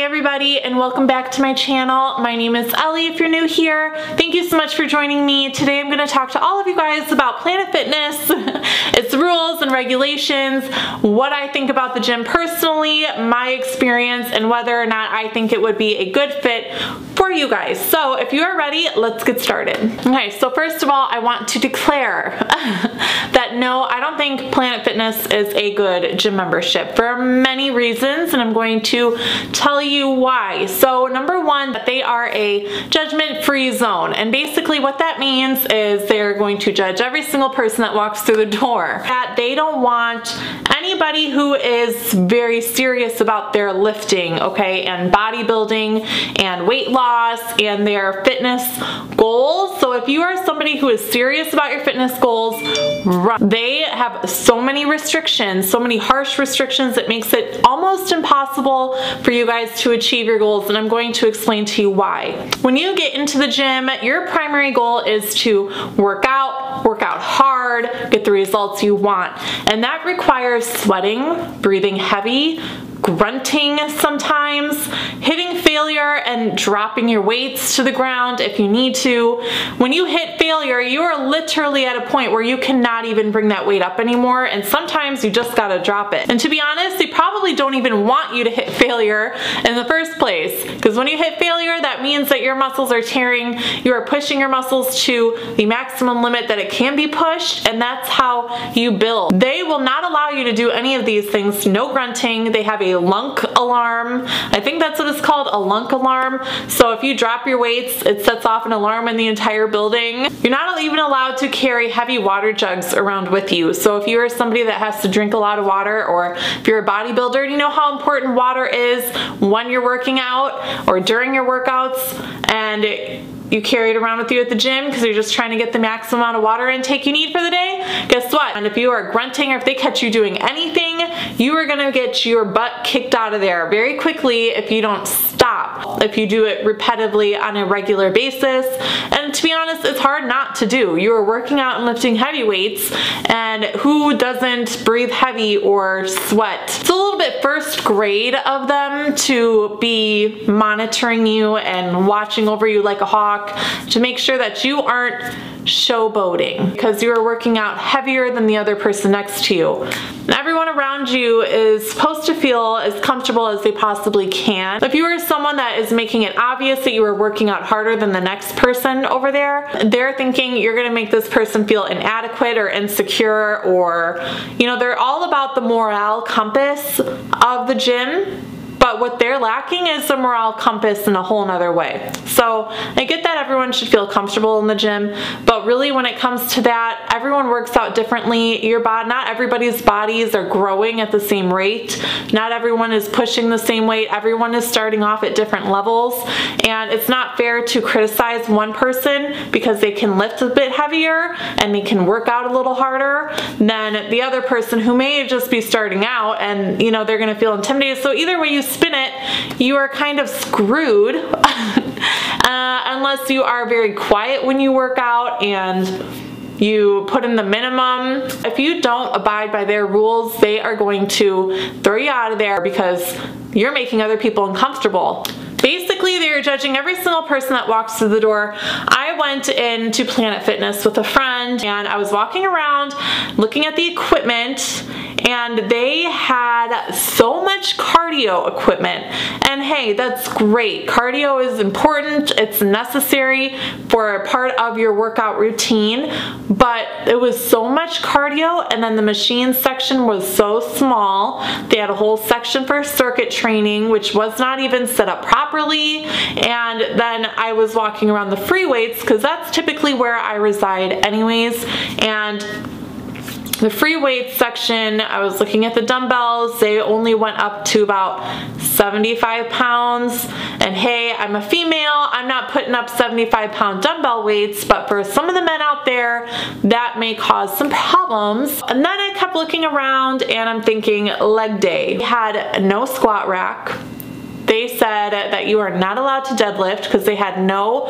Hey everybody, and welcome back to my channel. My name is Ellie if you're new here. Thank you so much for joining me. Today I'm going to talk to all of you guys about Planet Fitness, its rules and regulations, what I think about the gym personally, my experience, and whether or not I think it would be a good fit for you guys. So if you are ready, let's get started. Okay, so first of all, I want to declare that no, I don't think Planet Fitness is a good gym membership for many reasons, and I'm going to tell you why. So number one, that they are a judgment-free zone, and basically what that means is they're going to judge every single person that walks through the door. That they don't want anybody who is very serious about their lifting, okay, and bodybuilding and weight loss and their fitness goals. So if you are somebody who is serious about your fitness goals, they have so many restrictions, so many harsh restrictions, it makes it almost impossible for you guys to achieve your goals, and I'm going to explain to you why. When you get into the gym, your primary goal is to work out hard, get the results you want, and that requires sweating, breathing heavy, grunting sometimes, hitting failure and dropping your weights to the ground if you need to. When you hit failure, you are literally at a point where you cannot even bring that weight up anymore, and sometimes you just gotta drop it. And to be honest, they probably don't even want you to hit failure in the first place, because when you hit failure, that means that your muscles are tearing, you are pushing your muscles to the maximum limit that it can be pushed, and that's how you build. They will not allow you to do any of these things. No grunting. They have a lunk alarm. I think that's what it's called, a lunk alarm. So if you drop your weights, it sets off an alarm in the entire building. You're not even allowed to carry heavy water jugs around with you. So if you're somebody that has to drink a lot of water, or if you're a bodybuilder, you know how important water is when you're working out or during your workouts, and you carry it around with you at the gym because you're just trying to get the maximum amount of water intake you need for the day. Guess what? And if you are grunting, or if they catch you doing anything, you are gonna get your butt kicked out of there very quickly if you don't stop, if you do it repetitively on a regular basis. And to be honest, it's hard not to do. You are working out and lifting heavy weights, and who doesn't breathe heavy or sweat? It's a little bit first grade of them to be monitoring you and watching over you like a hawk, to make sure that you aren't showboating because you are working out heavier than the other person next to you. And everyone around you is supposed to feel as comfortable as they possibly can. If you are someone that is making it obvious that you are working out harder than the next person over there, they're thinking you're gonna make this person feel inadequate or insecure, or, you know, they're all about the morale compass of the gym. But what they're lacking is the morale compass in a whole nother way. So I get that everyone should feel comfortable in the gym, but really when it comes to that, everyone works out differently. Not everybody's bodies are growing at the same rate. Not everyone is pushing the same weight. Everyone is starting off at different levels, and it's not fair to criticize one person because they can lift a bit heavier and they can work out a little harder than the other person who may just be starting out, and you know, they're gonna feel intimidated. So either way you spin it, you are kind of screwed unless you are very quiet when you work out and you put in the minimum. If you don't abide by their rules, they are going to throw you out of there because you're making other people uncomfortable. Basically, they're judging every single person that walks through the door. I went into Planet Fitness with a friend, and I was walking around looking at the equipment, and they had so much cardio equipment. And hey, that's great. Cardio is important. It's necessary for a part of your workout routine, but it was so much cardio, and then the machine section was so small. They had a whole section for circuit training, which was not even set up properly. And then I was walking around the free weights because that's typically where I reside anyways, and the free weights section, I was looking at the dumbbells. They only went up to about 75 pounds. And hey, I'm a female. I'm not putting up 75-pound dumbbell weights, but for some of the men out there, that may cause some problems. And then I kept looking around, and I'm thinking, leg day. They had no squat rack. They said that you are not allowed to deadlift because they had no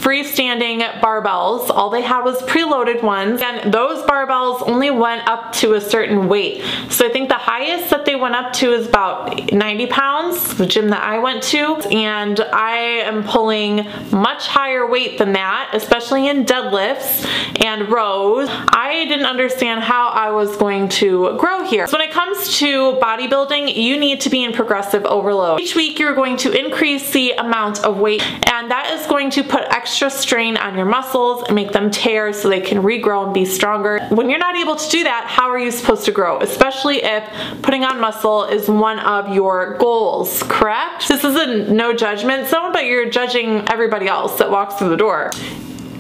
freestanding barbells. All they had was preloaded ones, and those barbells only went up to a certain weight. So I think the highest that they went up to is about 90 pounds, the gym that I went to, and I am pulling much higher weight than that, especially in deadlifts and rows. I didn't understand how I was going to grow here. So when it comes to bodybuilding, you need to be in progressive overload. Each week you're going to increase the amount of weight, and that is going to put extra strain on your muscles and make them tear so they can regrow and be stronger. When you're not able to do that, how are you supposed to grow? Especially if putting on muscle is one of your goals, correct? This is a no judgment zone, but you're judging everybody else that walks through the door.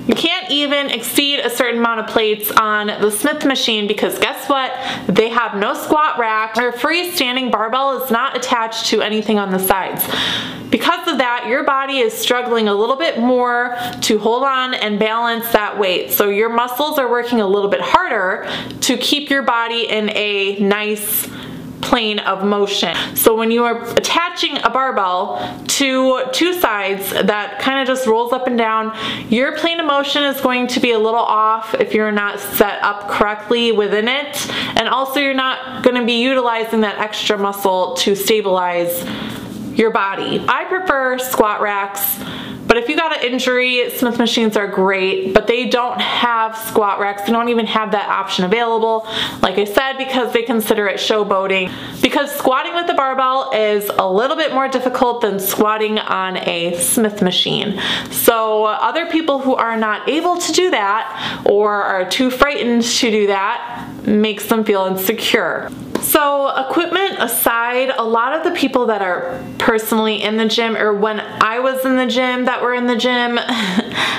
You can't even exceed a certain amount of plates on the Smith machine because guess what? They have no squat rack. Their freestanding barbell is not attached to anything on the sides. Because of that, your body is struggling a little bit more to hold on and balance that weight. So your muscles are working a little bit harder to keep your body in a nice plane of motion. So when you are attaching a barbell to two sides that kind of just rolls up and down, your plane of motion is going to be a little off if you're not set up correctly within it, and also you're not going to be utilizing that extra muscle to stabilize your body. I prefer squat racks, but if you got an injury, Smith machines are great, but they don't have squat racks. They don't even have that option available, like I said, because they consider it showboating. Because squatting with the barbell is a little bit more difficult than squatting on a Smith machine. So other people who are not able to do that or are too frightened to do that makes them feel insecure. So equipment aside, a lot of the people that are personally in the gym, or when I was in the gym that were in the gym,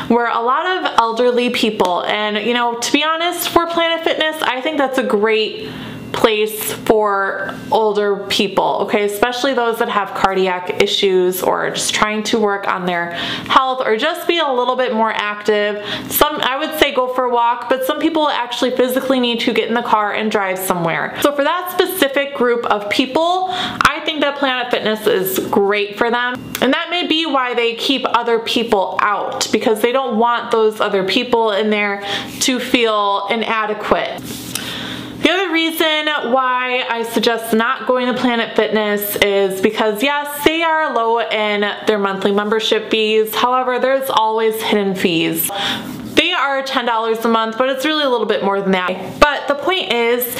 were a lot of elderly people. And you know, to be honest, for Planet Fitness, I think that's a great place for older people, okay, especially those that have cardiac issues or just trying to work on their health or just be a little bit more active. Some, I would say go for a walk, but some people actually physically need to get in the car and drive somewhere. So for that specific group of people, I think that Planet Fitness is great for them. And that may be why they keep other people out, because they don't want those other people in there to feel inadequate. The other reason why I suggest not going to Planet Fitness is because yes, they are low in their monthly membership fees. However, there's always hidden fees. They are $10 a month, but it's really a little bit more than that. But the point is,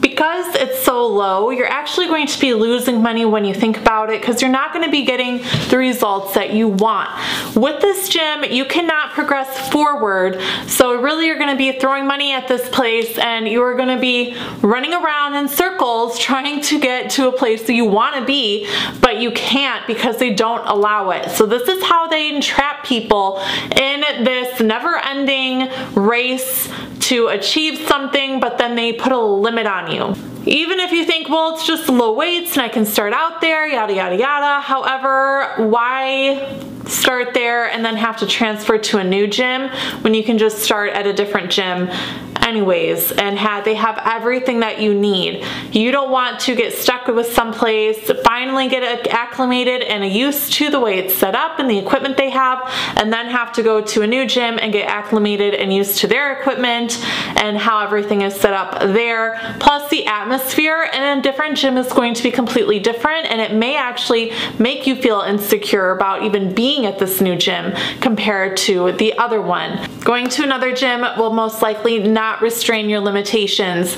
because it's so low, you're actually going to be losing money when you think about it, because you're not going to be getting the results that you want. With this gym, you cannot progress forward, so really you're going to be throwing money at this place and you are going to be running around in circles trying to get to a place that you want to be, but you can't because they don't allow it. So this is how they entrap people in this never-ending race to achieve something, but then they put a limit on you. Even if you think, well, it's just low weights and I can start out there, yada, yada, yada. However, why start there and then have to transfer to a new gym when you can just start at a different gym anyways, and they have everything that you need. You don't want to get stuck with someplace, finally get acclimated and used to the way it's set up and the equipment they have, and then have to go to a new gym and get acclimated and used to their equipment and how everything is set up there. Plus the atmosphere in a different gym is going to be completely different, and it may actually make you feel insecure about even being at this new gym compared to the other one. Going to another gym will most likely not restrain your limitations.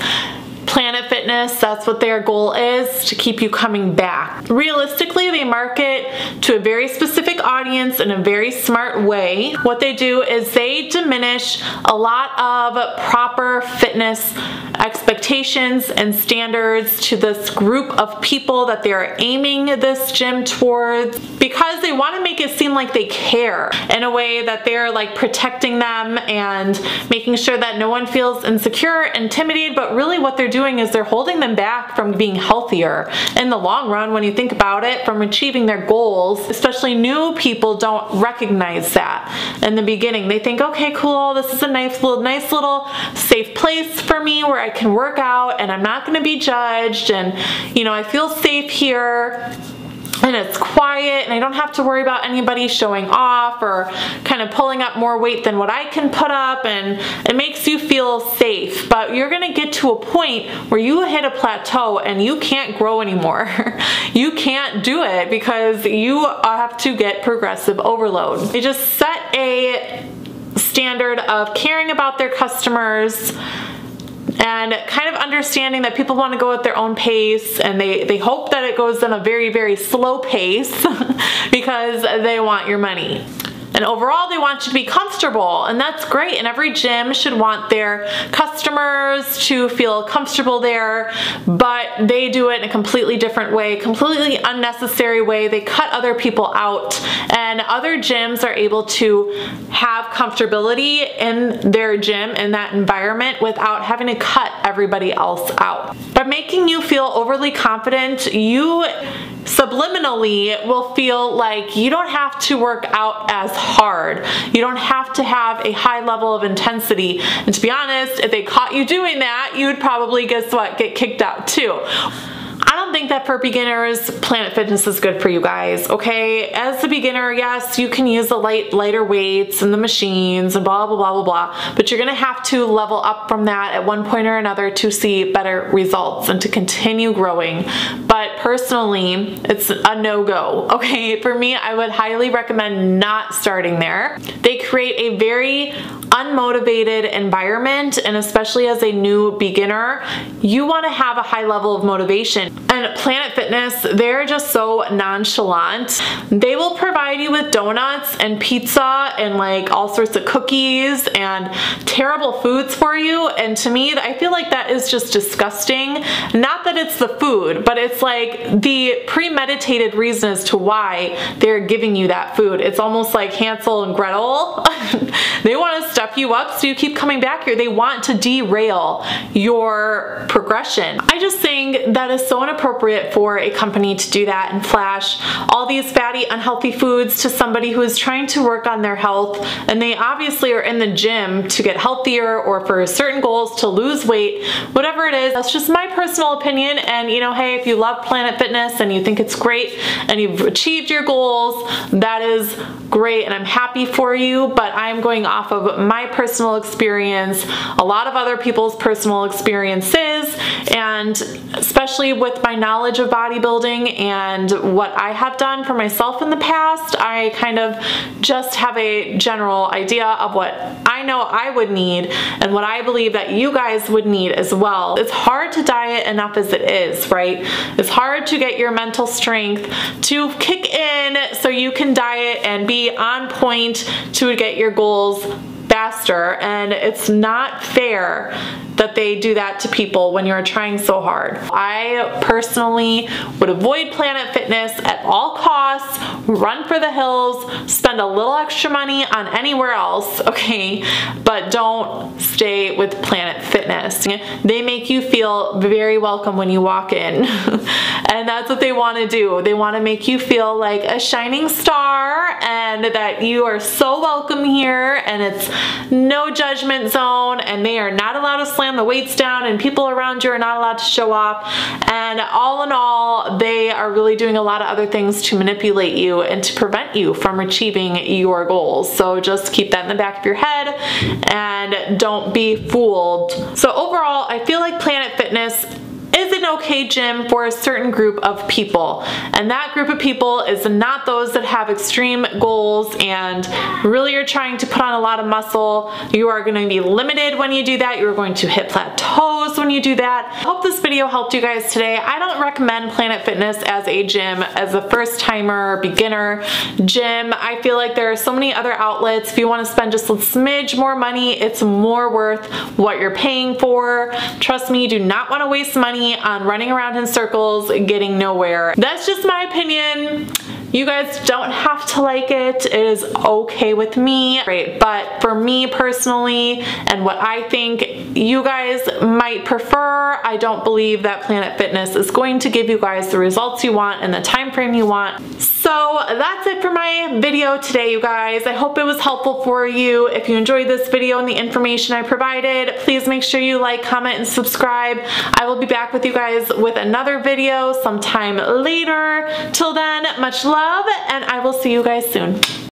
Planet Fitness, that's what their goal is, to keep you coming back. Realistically, they market to a very specific audience in a very smart way. What they do is they diminish a lot of proper fitness expectations and standards to this group of people that they're aiming this gym towards, because they want to make it seem like they care in a way that they're like protecting them and making sure that no one feels insecure, intimidated, but really what they're doing is they're holding them back from being healthier in the long run when you think about it, from achieving their goals. Especially new people don't recognize that in the beginning. They think, okay, cool, this is a nice little safe place for me where I can work out and I'm not going to be judged, and you know, I feel safe here. and it's quiet and I don't have to worry about anybody showing off or kind of pulling up more weight than what I can put up, and it makes you feel safe. But you're gonna get to a point where you hit a plateau and you can't grow anymore. You can't do it because you have to get progressive overload. They just set a standard of caring about their customers and kind of understanding that people want to go at their own pace, and they hope that it goes in a very, very slow pace because they want your money. And overall, they want you to be comfortable, and that's great. And every gym should want their customers to feel comfortable there, but they do it in a completely different way, completely unnecessary way. They cut other people out, and other gyms are able to have comfortability in their gym, in that environment, without having to cut everybody else out. By making you feel overly confident, you subliminally will feel like you don't have to work out as hard. You don't have to have a high level of intensity. And to be honest, if they caught you doing that, you would probably, guess what, get kicked out too. I don't think that for beginners, Planet Fitness is good for you guys, okay? As a beginner, yes, you can use the lighter weights and the machines and blah, blah, blah, blah, blah, but you're gonna have to level up from that at one point or another to see better results and to continue growing. But personally, it's a no-go, okay? For me, I would highly recommend not starting there. They create a very unmotivated environment, and especially as a new beginner, you wanna have a high level of motivation. And Planet Fitness, they're just so nonchalant. They will provide you with donuts and pizza and like all sorts of cookies and terrible foods for you. And to me, I feel like that is just disgusting. Not that it's the food, but it's like the premeditated reason as to why they're giving you that food. It's almost like Hansel and Gretel. They want to stuff you up so you keep coming back here. They want to derail your progression. I just think that is so inappropriate for a company to do that and flash all these fatty, unhealthy foods to somebody who is trying to work on their health, and they obviously are in the gym to get healthier or for certain goals to lose weight, whatever it is. That's just my personal opinion, and you know, hey, if you love Planet Fitness and you think it's great and you've achieved your goals, that is great and I'm happy for you, but I'm going off of my personal experience, a lot of other people's personal experiences, and especially with my knowledge of bodybuilding and what I have done for myself in the past, I kind of just have a general idea of what I know I would need and what I believe that you guys would need as well. It's hard to diet enough as it is, right? It's hard to get your mental strength to kick in so you can diet and be on point to get your goals faster, and it's not fair that they do that to people when you're trying so hard. I personally would avoid Planet Fitness at all costs, run for the hills, spend a little extra money on anywhere else, okay? But don't stay with Planet Fitness. They make you feel very welcome when you walk in. And that's what they want to do. They want to make you feel like a shining star and that you are so welcome here, and it's no judgment zone, and they are not allowed to slam the weights down, and people around you are not allowed to show off. And all in all, they are really doing a lot of other things to manipulate you and to prevent you from achieving your goals. So just keep that in the back of your head and don't be fooled. So overall, I feel like Planet Fitness is an okay gym for a certain group of people, and that group of people is not those that have extreme goals and really are trying to put on a lot of muscle. You are going to be limited when you do that. You're going to hit plateaus when you do that. I hope this video helped you guys today. I don't recommend Planet Fitness as a gym, as a first timer, beginner gym. I feel like there are so many other outlets. If you want to spend just a smidge more money, it's more worth what you're paying for. Trust me, you do not want to waste money on running around in circles getting nowhere. That's just my opinion. You guys don't have to like it. It is okay with me, right? But for me personally, and what I think you guys might prefer, I don't believe that Planet Fitness is going to give you guys the results you want and the time frame you want. So So that's it for my video today, you guys. I hope it was helpful for you. If you enjoyed this video and the information I provided, please make sure you like, comment, and subscribe. I will be back with you guys with another video sometime later. Till then, much love, and I will see you guys soon.